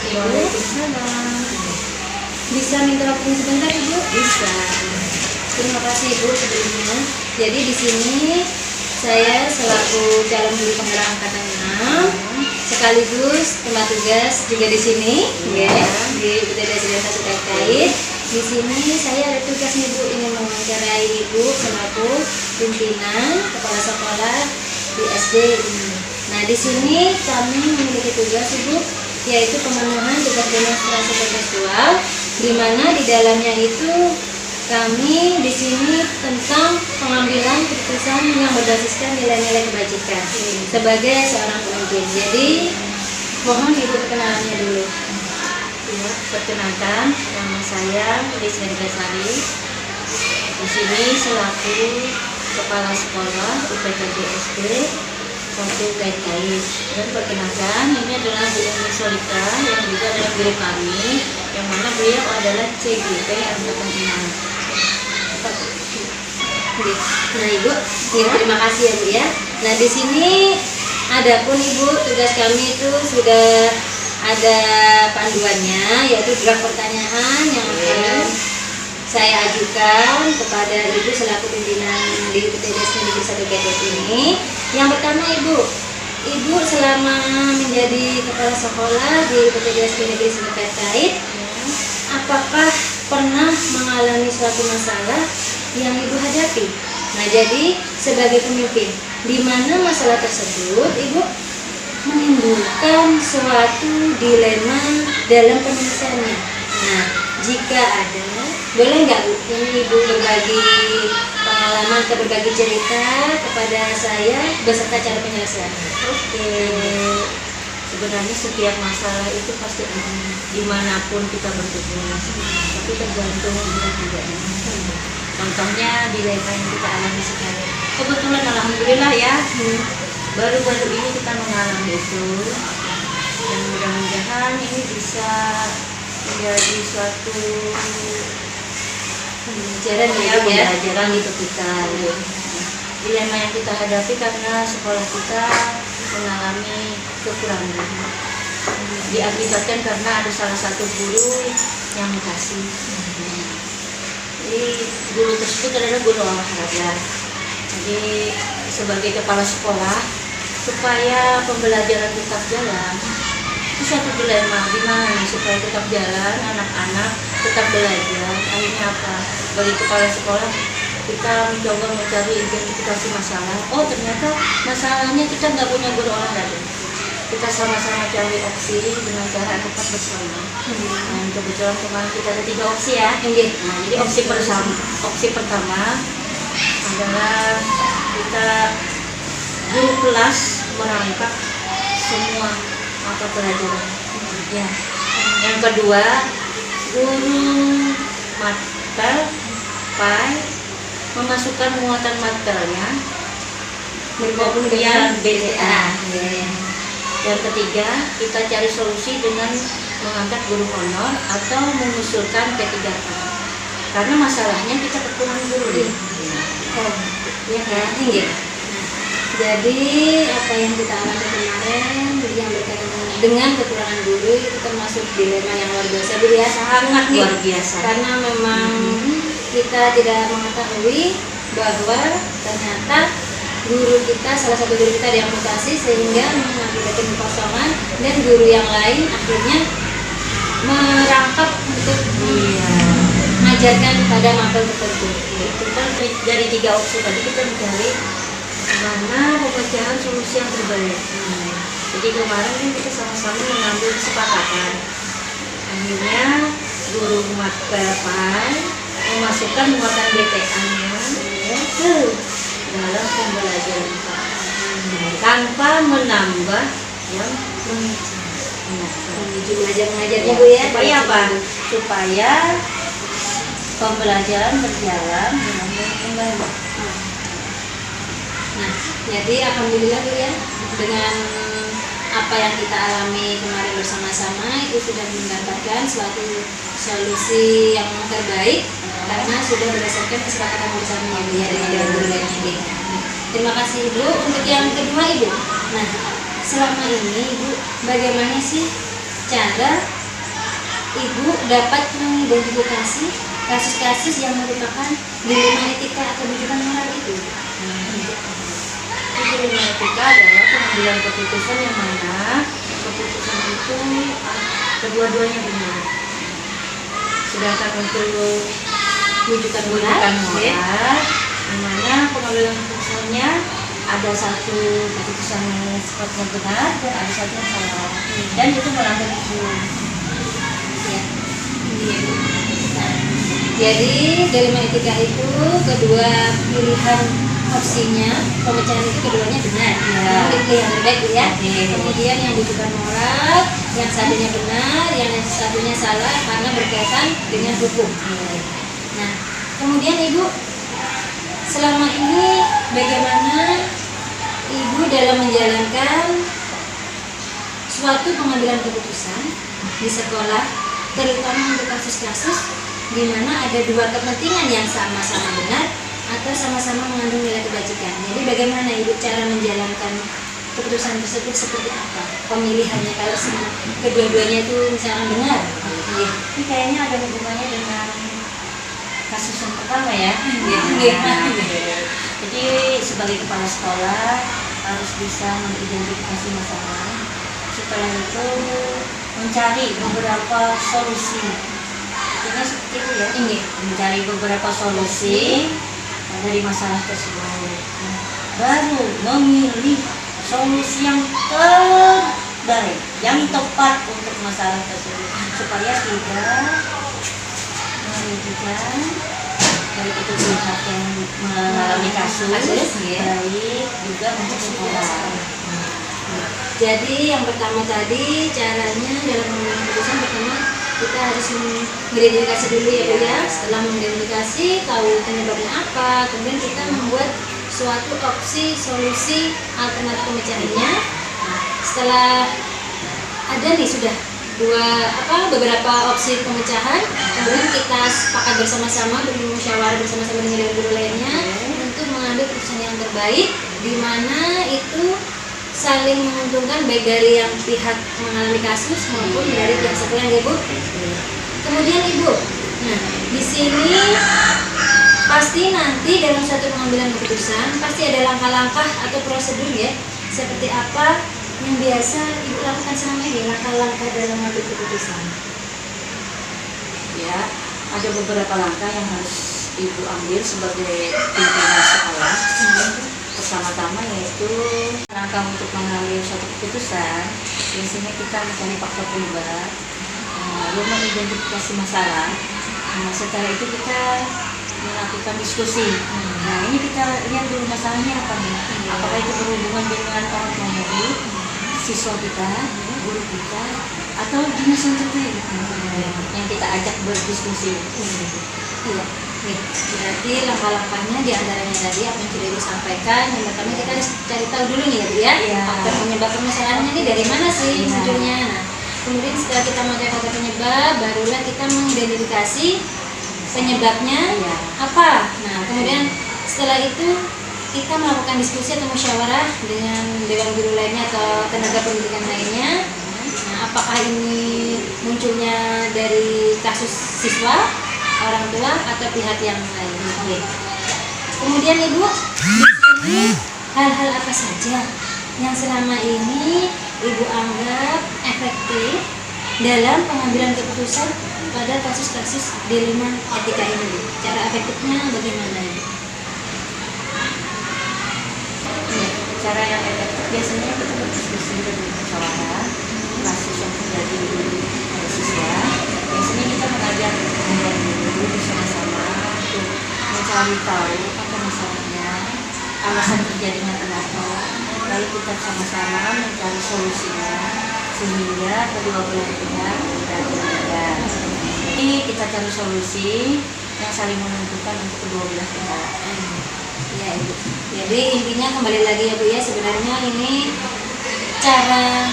Ibu. Waalaikumsalam. Bisa minta waktu sebentar Ibu? Bisa. Terima kasih Ibu sebelumnya. Jadi di sini saya selaku calon guru penggerak angkatan 6 sekaligus tempat tugas juga di sini, ya, di UTD Asistensi terkait. Di sini saya ada tugas nih Bu, ingin mewawancarai Ibu selaku pimpinan kepala sekolah di SD ini. Nah di sini kami memiliki tugas Ibu, yaitu pemenuhan tugas demonstrasi tekstual, di mana di dalamnya itu kami di sini tentang pengambilan keputusan yang berbasiskan nilai-nilai kebajikan sebagai seorang pemimpin. Jadi mohon Ibu perkenalannya dulu. Ya, perkenalkan, nama saya Risma Gasari. Di sini selaku kepala sekolah UPTD SD 1 terkait. Dan perkenalkan, ini adalah Bu Umi Solika yang juga adalah guru kami, yang mana beliau adalah CGP angkatan 6. Nah Ibu, ya, terima kasih ya Bu ya. Nah di sini adapun Ibu tugas kami itu sudah ada panduannya, yaitu draft pertanyaan yang akan saya ajukan kepada Ibu selaku pimpinan di UTD Negeri 1 Kedet ini. Yang pertama Ibu selama menjadi kepala sekolah di UTD Negeri 1 terkait, apakah pernah mengalami suatu masalah yang Ibu hadapi? Nah jadi sebagai pemimpin, di mana masalah tersebut Ibu menimbulkan suatu dilema dalam penyelesaiannya. Nah jika ada, boleh nggak Bu ini Ibu berbagi pengalaman atau berbagi cerita kepada saya beserta cara penyelesaiannya? Oke. Sebenarnya setiap masalah itu pasti ada dimanapun kita bertugas, tapi tergantung kita juga. Contohnya dilema yang kita alami sekarang. Kebetulan alhamdulillah ya, baru-baru ini kita mengalami itu, dan mudah-mudahan ini bisa menjadi suatu pembelajaran untuk kita. Dilema yang kita hadapi karena sekolah kita mengalami kekurangan, diakibatkan karena ada salah satu guru yang mutasi. Jadi guru tersebut adalah guru olahraga. Jadi sebagai kepala sekolah, supaya pembelajaran tetap jalan, itu satu dilema, gimana nih supaya tetap jalan, anak-anak tetap belajar. Akhirnya apa? Bagi kepala sekolah, kita mencoba mencari identifikasi masalah. Oh ternyata masalahnya kita nggak punya guru olahraga. Kita sama-sama cari opsi dengan cara tetap bersama. Nah kebetulan kemarin kita ada 3 opsi ya. Nah, jadi opsi pertama adalah kita guru kelas merangkap semua mata pelajaran. Ya. Yang kedua guru matkal memasukkan muatan matkalnya kemudian BTA. Yang ketiga, kita cari solusi dengan mengangkat guru honor atau mengusulkan P3K. Karena masalahnya kita kekurangan guru nih. Ya kan? Jadi apa yang kita alami kemarin yang berkaitan dengan kekurangan guru itu termasuk dilema yang luar biasa Bu ya, sangat luar biasa. Karena memang kita tidak mengetahui bahwa ternyata guru kita, salah satu guru kita ada yang mutasi sehingga mengakibatkan kekosongan, dan guru yang lain akhirnya merangkap untuk mengajarkan pada mapel tertentu. Itu kan dari 3 opsi tadi kita mencari mana pemecahan solusi yang terbaik. Jadi kemarin kan kita sama-sama mengambil kesepakatan. Akhirnya guru mapel memasukkan muatan BTA-nya dalam pembelajaran tanpa menambah yang mengajarnya Bu ya. Supaya apa? Supaya pembelajaran berjalan dengan baik. Nah, jadi alhamdulillah Bu ya, dengan apa yang kita alami kemarin bersama-sama itu sudah mendapatkan suatu solusi yang terbaik karena sudah berdasarkan kesepakatan bersama Bu ya dengan guru dan PD. Terima kasih Ibu. Untuk yang kedua Ibu, nah selama ini Ibu bagaimana sih cara ibu dapat mengidentifikasi kasus-kasus yang merupakan dilema etika atau bujukan moral itu. Dilema etika adalah pengambilan keputusan yang mana keputusan itu kedua-duanya benar. Sedangkan untuk Bujukan bujukan moral, moral, di mana pengambilan keputusannya ada satu keputusan yang sifatnya benar dan ada satu yang salah, dan itu melanggar hukum. ya. Iya, Bu. Nah, jadi dilema etika itu kedua pilihan opsinya pemecahan itu keduanya benar. Itu yang terbaik Bu, ya. Kemudian yang bujukan moral, yang satunya benar, yang satunya salah karena berkaitan dengan hukum. Nah, kemudian Ibu selama ini bagaimana Ibu dalam menjalankan suatu pengambilan keputusan di sekolah, terutama untuk kasus-kasus di mana ada dua kepentingan yang sama-sama benar atau sama-sama mengandung nilai kebajikan. Jadi bagaimana Ibu cara menjalankan keputusan tersebut, seperti apa pemilihannya kalau kedua-duanya itu misalnya benar? Ini kayaknya ada hubungannya dengan kasus yang pertama ya. Jadi sebagai kepala sekolah harus bisa mengidentifikasi masalah. Setelah itu mencari beberapa solusi. Artinya seperti itu ya. Mencari beberapa solusi dari masalah tersebut. Baru memilih solusi yang terbaik, yang tepat untuk masalah tersebut supaya tidak merugikan baik itu pihak yang mengalami kasus, baik juga untuk sekolah. Jadi yang pertama tadi caranya dalam mengambil keputusan, pertama kita harus mengidentifikasi dulu ya Bu ya. Setelah mengidentifikasi tahu penyebabnya apa, kemudian kita membuat suatu opsi solusi alternatif pemecahannya. Nah, setelah ada nih sudah beberapa opsi pemecahan, kemudian kita sepakat bersama-sama, bermusyawarah bersama-sama dengan guru lainnya untuk mengambil keputusan yang terbaik, di mana itu saling menguntungkan baik dari yang pihak mengalami kasus maupun dari pihak sekolah ya Bu. Kemudian Ibu, nah di sini pasti nanti dalam suatu pengambilan keputusan pasti ada langkah-langkah atau prosedur ya, seperti apa yang biasa Ibu lakukan selama ini, langkah-langkah dalam mengambil keputusan. Ya, ada beberapa langkah yang harus Ibu ambil sebagai pimpinan sekolah. Pertama-tama yaitu langkah untuk mengambil suatu keputusan, biasanya kita mencari faktor penyebab, lalu mengidentifikasi masalah. Setelah itu kita melakukan diskusi. Nah, ini kita lihat dulu masalahnya apa nih? Apakah itu berhubungan dengan orang tua murid, siswa kita, guru kita, atau dinas yang terkait yang kita ajak berdiskusi. Iya. Nih, berarti langkah-langkahnya diantaranya tadi apa yang sudah Ibu sampaikan. Yang pertama kita harus cari tahu dulu nih ya Bu ya, faktor penyebab permasalahannya ini dari mana sih munculnya. Nah, kemudian setelah kita mengetahui faktor penyebab, barulah kita mengidentifikasi penyebabnya apa. Nah, kemudian setelah itu kita melakukan diskusi atau musyawarah dengan dewan guru lainnya atau tenaga pendidikan lainnya. Nah, apakah ini munculnya dari kasus siswa, orang tua, atau pihak yang lain? Kemudian Ibu, di sini hal-hal apa saja yang selama ini Ibu anggap efektif dalam pengambilan keputusan pada kasus-kasus dilema etika ini? Cara efektifnya bagaimana Ibu? Cara yang efektif biasanya kita berdiskusi dan bermusyawarah kasus yang terjadi pada siswa. Biasanya kita mengajak guru bersama-sama untuk mencari tahu apa masalahnya, alasan terjadinya kenapa, lalu kita sama-sama mencari solusinya sehingga kedua belah pihak tidak merugikan. Jadi kita cari solusi yang saling menentukan untuk kedua belah pihak. Ya Ibu. Jadi intinya kembali lagi ya Bu ya, sebenarnya ini cara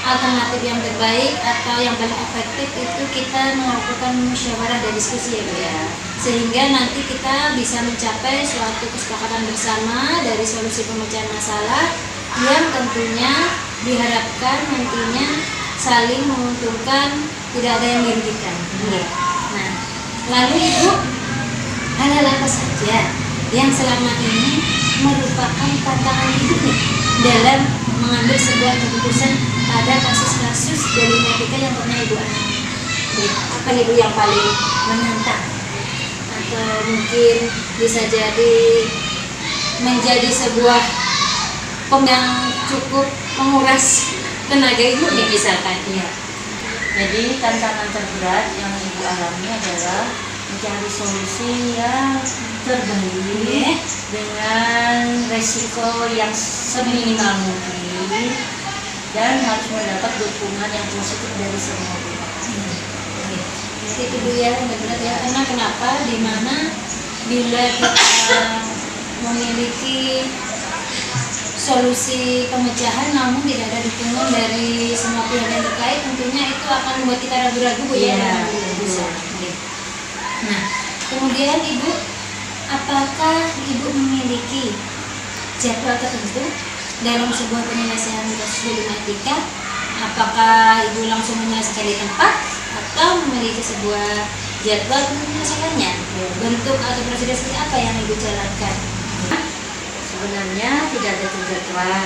alternatif yang terbaik atau yang paling efektif itu kita melakukan musyawarah dan diskusi ya Bu ya, sehingga nanti kita bisa mencapai suatu kesepakatan bersama dari solusi pemecahan masalah yang tentunya diharapkan nantinya saling menguntungkan, tidak ada yang dirugikan. Nah, lalu Ibu, hal-hal apa saja yang selama ini merupakan tantangan Ibu nih dalam mengambil sebuah keputusan pada kasus-kasus dilematika yang pernah Ibu alami? Apa nih Bu yang paling menantang? Atau mungkin bisa jadi menjadi sebuah yang cukup menguras tenaga Ibu nih misalkan. Jadi tantangan terberat yang Ibu alami adalah mencari solusi yang terbaik dengan resiko yang seminimal mungkin dan harus mendapat dukungan yang positif dari semua pihak. Itu Bu ya, benar ya. Karena kenapa? Dimana bila kita memiliki solusi pemecahan namun tidak ada dukungan dari semua pihak yang terkait, tentunya itu akan membuat kita ragu-ragu Bu ya. Nah, kemudian Ibu, apakah Ibu memiliki jadwal tertentu dalam sebuah penyelesaian kasus dilematika? Apakah Ibu langsung menyelesaikan di tempat atau memiliki sebuah jadwal untuk menyelesaikannya? Bentuk atau prosedur seperti apa yang Ibu jalankan? Sebenarnya tidak ada jadwal,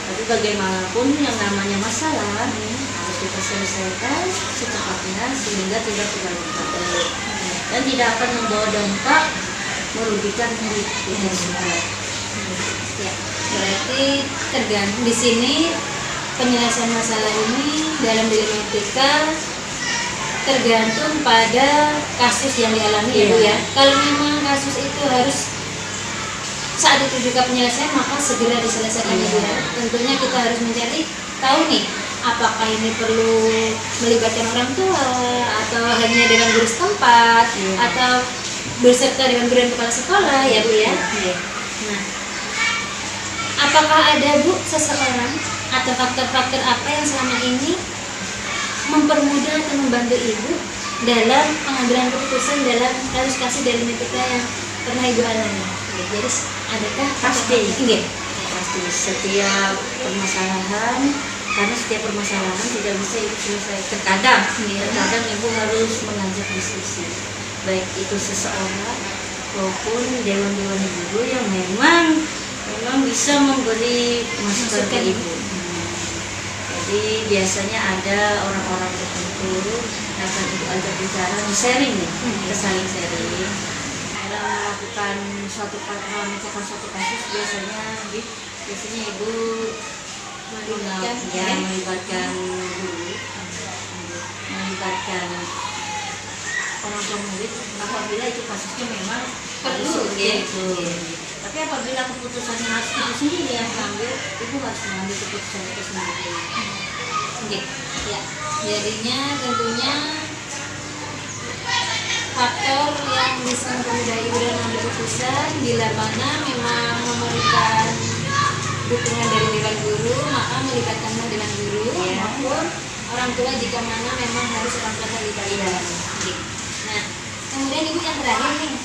tapi bagaimanapun yang namanya masalah harus kita selesaikan secepatnya sehingga tidak berlarut-larut dan tidak akan membawa dampak merugikan diri kita semua. Ya, berarti tergantung di sini penyelesaian masalah ini dalam dilematika tergantung pada kasus yang dialami ya Bu ya. Kalau memang kasus itu harus saat itu juga penyelesaian, maka segera diselesaikan ya Bu ya. Tentunya kita harus mencari tahu nih, apakah ini perlu melibatkan orang tua atau hanya dengan guru setempat atau berserta dengan guru dan kepala sekolah ya Bu ya. Nah, apakah ada Bu seseorang atau faktor-faktor apa yang selama ini mempermudah atau membantu Ibu dalam pengambilan keputusan dalam kasus-kasus dilematika yang pernah Ibu alami? Jadi adakah Pasti setiap permasalahan, karena setiap permasalahan tidak bisa Ibu selesai. Terkadang Ibu harus mengajak diskusi, baik itu seseorang maupun dewan-dewan guru yang memang bisa memberi masukan ke Ibu. Jadi biasanya ada orang-orang tertentu yang akan Ibu ajak bicara, sharing nih, kita saling sharing. Dalam melakukan memecahkan suatu kasus biasanya Ibu melibatkan guru, melibatkan orang tua murid apabila itu kasusnya memang perlu itu. Tapi apabila keputusannya harus Ibu sendiri yang mengambil, Ibu harus mengambil keputusan itu sendiri. Ya, jadinya tentunya faktor yang bisa mempermudah Ibu dalam mengambil keputusan bila mana memang memerlukan dukungan dari dewan guru, maka melibatkanlah dewan guru maupun orang tua jika mana memang harus orang tua terlibat. Nah, kemudian Ibu yang terakhir nih,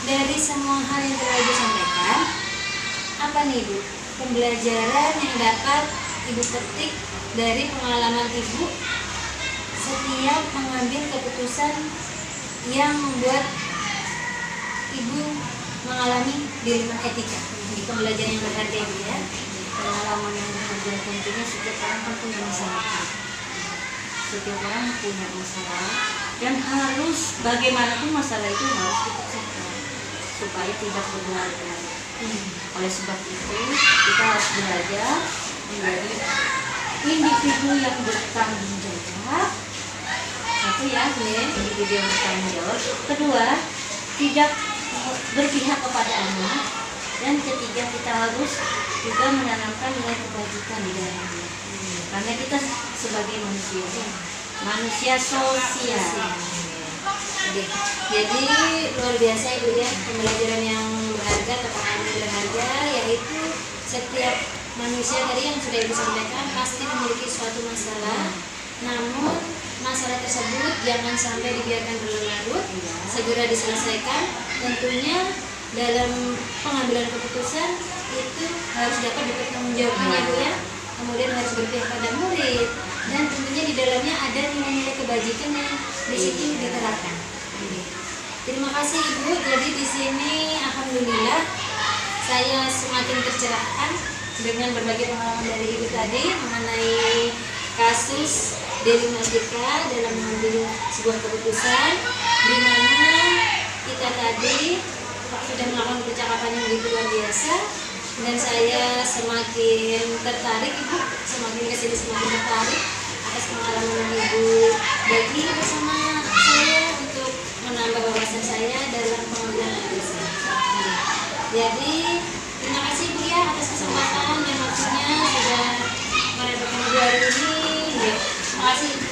dari semua hal yang telah Ibu sampaikan, apa nih Ibu pembelajaran yang dapat Ibu petik dari pengalaman Ibu setiap mengambil keputusan yang membuat Ibu mengalami dilema etika? Ini pembelajaran yang berharga Ibu ya. Pengalaman yang berharga tentunya setiap orang kan punya masalah. Setiap orang punya masalah dan harus bagaimanapun masalah itu harus dipecahkan supaya tidak berlarut-larut. Oleh sebab itu kita harus belajar menjadi individu yang bertanggung jawab. Satu ya, individu yang bertanggung jawab. Kedua, tidak berpihak kepada anak. Dan ketiga, kita harus juga menanamkan nilai kebajikan di dalamnya. Karena kita sebagai manusia sosial. Jadi luar biasa Ibu ya, pembelajaran yang berharga atau pengalaman berharga, yaitu setiap manusia tadi yang sudah Ibu sampaikan pasti memiliki suatu masalah, namun masalah tersebut jangan sampai dibiarkan berlarut, segera diselesaikan. Tentunya dalam pengambilan keputusan itu harus dapat dipertanggungjawabkan ya Bu ya. Kemudian harus berpihak pada murid, dan tentunya di dalamnya ada nilai-nilai kebajikan yang di situ diterapkan. Terima kasih Ibu. Jadi di sini alhamdulillah saya semakin tercerahkan dengan berbagai pengalaman dari Ibu tadi mengenai kasus Dewi Mastika dalam mengambil sebuah keputusan di mana kita tadi sudah melakukan percakapan yang begitu luar biasa, dan saya semakin tertarik Ibu, semakin kesini semakin tertarik atas pengalaman yang Ibu bagi bersama saya untuk menambah wawasan saya dalam pengambilan keputusan. Jadi terima kasih Bu ya atas kesempatan dan waktunya sudah merepotkan Ibu hari ini. Ya, terima kasih Ibu.